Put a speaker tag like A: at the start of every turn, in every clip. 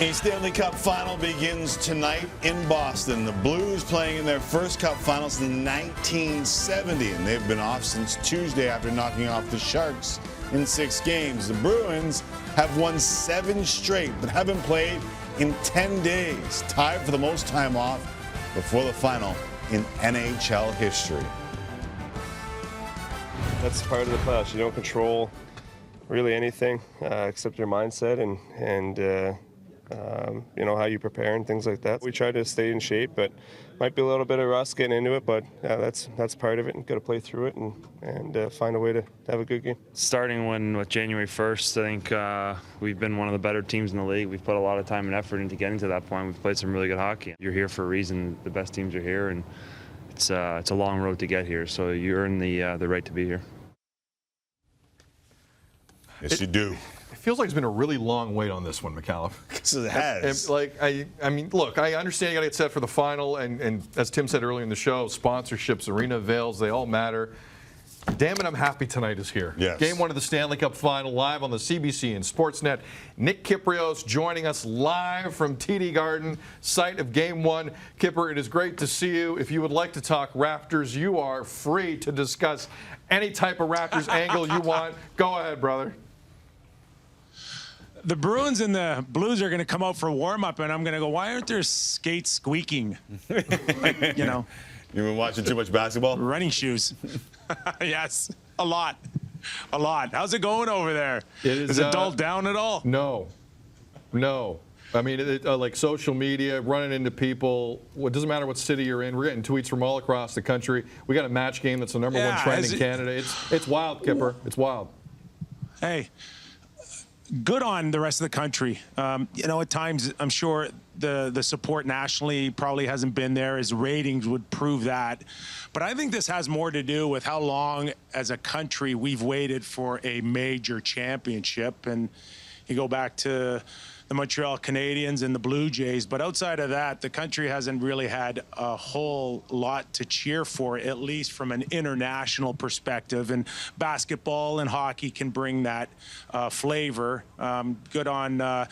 A: A Stanley Cup Final begins tonight in Boston. The Blues playing in their first Cup Final since 1970, and they've been off since Tuesday after knocking off the Sharks in 6 games. The Bruins have won 7 straight, but haven't played in 10 days, tied for the most time off before the final in NHL history.
B: That's part of the playoffs. You don't control really anything except your mindset and you know, how you prepare and things like that. We try to stay in shape, but might be a little bit of rust getting into it, but that's part of it, and got to play through it and find a way to have a good game.
C: Starting with January 1st, I think we've been one of the better teams in the league. We've put a lot of time and effort into getting to that point. We've played some really good hockey. You're here for a reason. The best teams are here, and it's a long road to get here, so you earn the right to be here.
A: Yes, you do.
D: It feels like it's been a really long wait on this one, McCallum.
A: Because it has.
D: I mean, look, I understand you got to get set for the final, and as Tim said earlier in the show, sponsorships, arena avails, they all matter. Damn it, I'm happy tonight is here.
A: Yes.
D: Game 1 of the Stanley Cup Final live on the CBC and Sportsnet. Nick Kypreos joining us live from TD Garden, site of Game 1. Kipper, it is great to see you. If you would like to talk Raptors, you are free to discuss any type of Raptors angle you want. Go ahead, brother.
E: The Bruins and the Blues are going to come out for warm-up, and I'm going to go, why aren't their skates squeaking? Like, you know.
A: You've been watching too much basketball?
E: Running shoes. Yes, a lot. A lot. How's it going over there? Is it dulled down at all?
D: No. I mean, like social media, running into people. It doesn't matter what city you're in. We're getting tweets from all across the country. We got a match game that's the number 1 trend in Canada. It's wild, Kipper. It's wild.
E: Hey. Good on the rest of the country. You know, at times, I'm sure the support nationally probably hasn't been there, as ratings would prove that. But I think this has more to do with how long, as a country, we've waited for a major championship. And you go back to the Montreal Canadiens and the Blue Jays. But outside of that, the country hasn't really had a whole lot to cheer for, at least from an international perspective. And basketball and hockey can bring that flavor. Good on the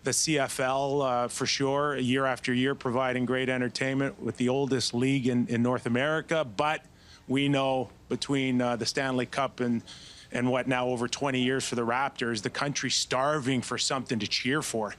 E: CFL for sure, year after year, providing great entertainment with the oldest league in North America. But we know between the Stanley Cup and what now over 20 years for the Raptors, the country's starving for something to cheer for.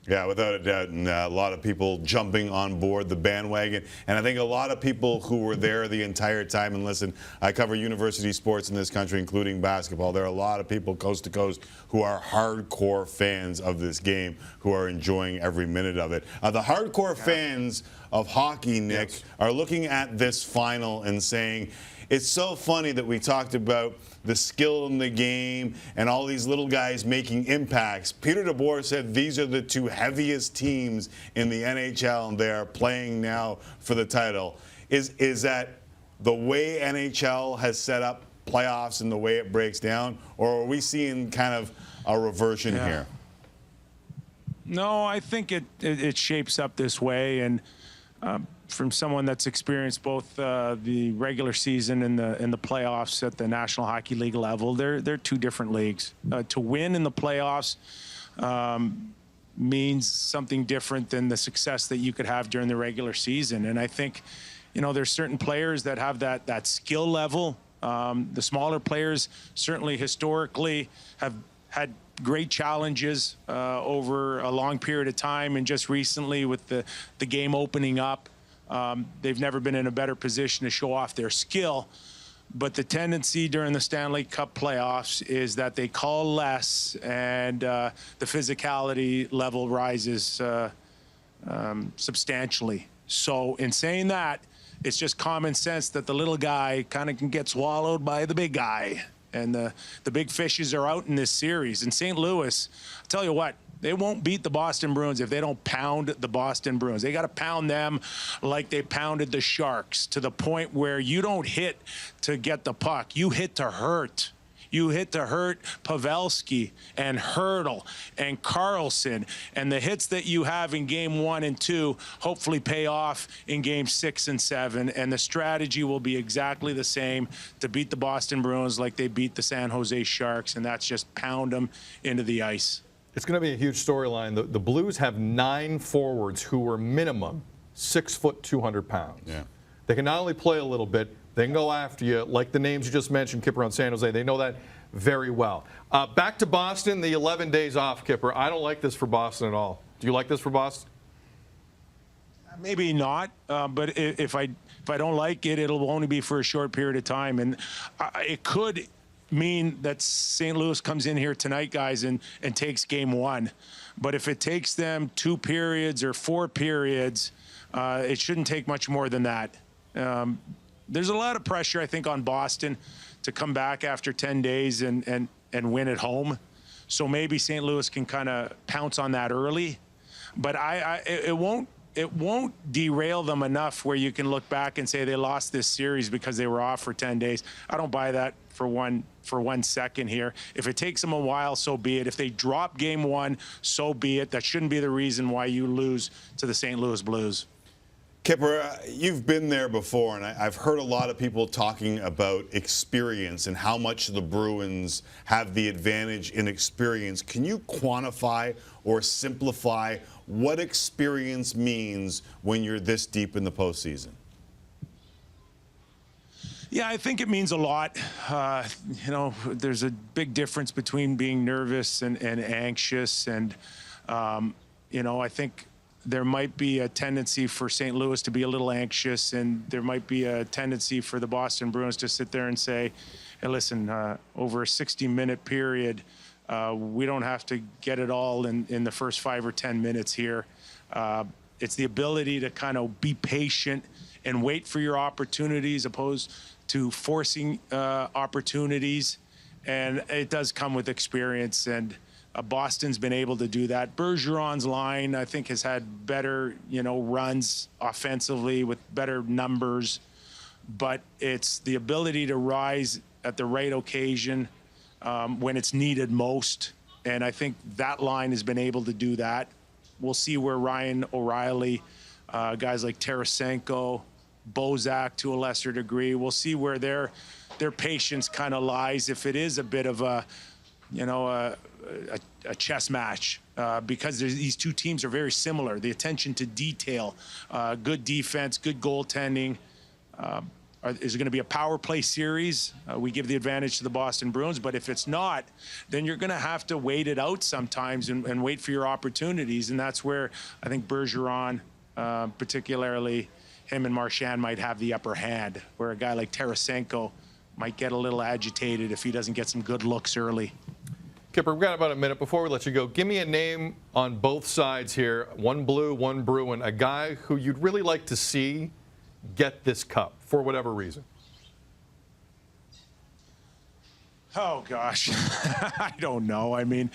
A: Yeah, without a doubt, and a lot of people jumping on board the bandwagon. And I think a lot of people who were there the entire time, and listen, I cover university sports in this country, including basketball. There are a lot of people coast to coast who are hardcore fans of this game, who are enjoying every minute of it. The hardcore fans of hockey, Nick, are looking at this final and saying, it's so funny that we talked about the skill in the game and all these little guys making impacts. Peter DeBoer said these are the 2 heaviest teams in the NHL, and they are playing now for the title. Is that the way NHL has set up playoffs and the way it breaks down, or are we seeing kind of a reversion here?
E: No, I think it shapes up this way, and from someone that's experienced both the regular season and the playoffs at the National Hockey League level, they're 2 different leagues. To win in the playoffs means something different than the success that you could have during the regular season. And I think, you know, there's certain players that have that skill level. The smaller players certainly historically have had great challenges over a long period of time, and just recently with the game opening up, they've never been in a better position to show off their skill. But the tendency during the Stanley Cup playoffs is that they call less, and the physicality level rises substantially. So in saying that, it's just common sense that the little guy kind of can get swallowed by the big guy. And the big fishes are out in this series. In St. Louis, I'll tell you what, they won't beat the Boston Bruins if they don't pound the Boston Bruins. They got to pound them like they pounded the Sharks, to the point where you don't hit to get the puck. You hit to hurt. You hit to hurt Pavelski and Hurdle and Carlson, and the hits that you have in game 1 and 2 hopefully pay off in game 6 and 7, and the strategy will be exactly the same to beat the Boston Bruins like they beat the San Jose Sharks, and that's just pound them into the ice.
D: It's going to be a huge storyline. The Blues have 9 forwards who are minimum 6 foot 200 pounds.
A: Yeah.
D: They can not only play a little bit, they can go after you, like the names you just mentioned, Kipper on San Jose. They know that very well. Back to Boston, the 11 days off, Kipper. I don't like this for Boston at all. Do you like this for Boston?
E: Maybe not, but if I don't like it, it'll only be for a short period of time, and it could mean that St. Louis comes in here tonight, guys, and takes game 1. But if it takes them 2 periods or 4 periods, it shouldn't take much more than that. There's a lot of pressure, I think, on Boston to come back after 10 days and win at home. So maybe St. Louis can kind of pounce on that early, but it won't derail them enough where you can look back and say they lost this series because they were off for 10 days. I don't buy that for one second here. If it takes them a while, so be it. If they drop game 1, so be it. That shouldn't be the reason why you lose to the St. Louis Blues.
A: Kipper, you've been there before, and I've heard a lot of people talking about experience and how much the Bruins have the advantage in experience. Can you quantify or simplify what experience means when you're this deep in the postseason?
E: Yeah, I think it means a lot. There's a big difference between being nervous and anxious, and I think there might be a tendency for St. Louis to be a little anxious, and there might be a tendency for the Boston Bruins to sit there and say, hey, listen, over a 60-minute period, we don't have to get it all in the first 5 or 10 minutes here. It's the ability to kind of be patient and wait for your opportunities opposed to forcing opportunities, and it does come with experience, and Boston's been able to do that. Bergeron's line, I think, has had better, runs offensively with better numbers, but it's the ability to rise at the right occasion when it's needed most, and I think that line has been able to do that. We'll see where Ryan O'Reilly, guys like Tarasenko, Bozak to a lesser degree, we'll see where their patience kind of lies if it is a bit of a chess match, because these two teams are very similar. The attention to detail, good defense, good goaltending. Is it going to be a power play series? We give the advantage to the Boston Bruins, but if it's not, then you're going to have to wait it out sometimes and wait for your opportunities, and that's where I think Bergeron, particularly him and Marchand, might have the upper hand, where a guy like Tarasenko might get a little agitated if he doesn't get some good looks early.
D: Kipper, we've got about a minute before we let you go. Give me a name on both sides here, one Blue, one Bruin, a guy who you'd really like to see get this cup for whatever reason.
E: Oh, gosh. I don't know. I mean,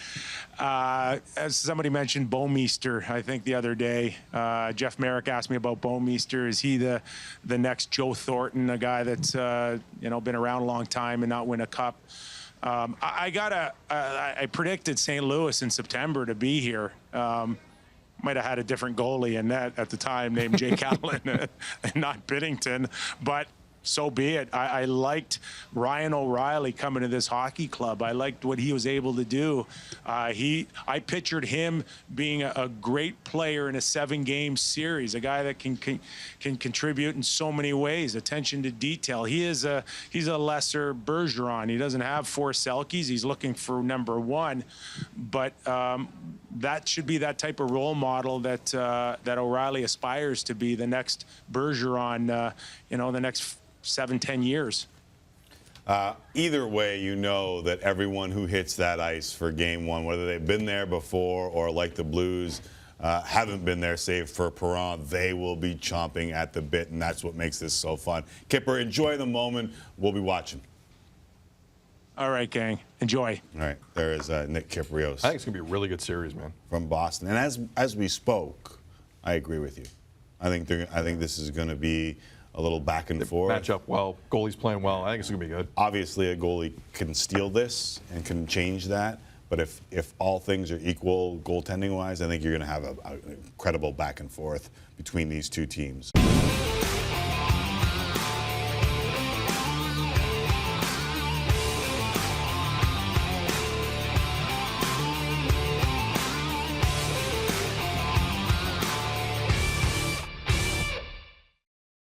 E: as somebody mentioned, Bouwmeester, I think the other day. Jeff Merrick asked me about Bouwmeester. Is he the next Joe Thornton, a guy that's been around a long time and not win a cup? I predicted St. Louis in September to be here. Might have had a different goalie in net at the time named Jake Allen and not Binnington, but so be it. I liked Ryan O'Reilly coming to this hockey club. I liked what he was able to do. I pictured him being a great player in a 7-game series, a guy that can contribute in so many ways. Attention to detail. He's a lesser Bergeron. He doesn't have 4 Selkies. He's looking for number 1, but that should be that type of role model that O'Reilly aspires to be, the next Bergeron. The next 7-10 years.
A: Either way, you know that everyone who hits that ice for game 1, whether they've been there before or like the Blues haven't been there, save for Perron, they will be chomping at the bit, and that's what makes this so fun. Kipper, enjoy the moment. We'll be watching.
E: All right, gang. Enjoy.
A: All right. There is Nick Kypreos.
D: I think it's going to be a really good series, man.
A: From Boston. And as we spoke, I agree with you. I think this is going to be a little back and forth.
D: Match up well. Goalie's playing well. I think it's going to be good.
A: Obviously, a goalie can steal this and can change that. But if all things are equal goaltending-wise, I think you're going to have an incredible back and forth between these two teams.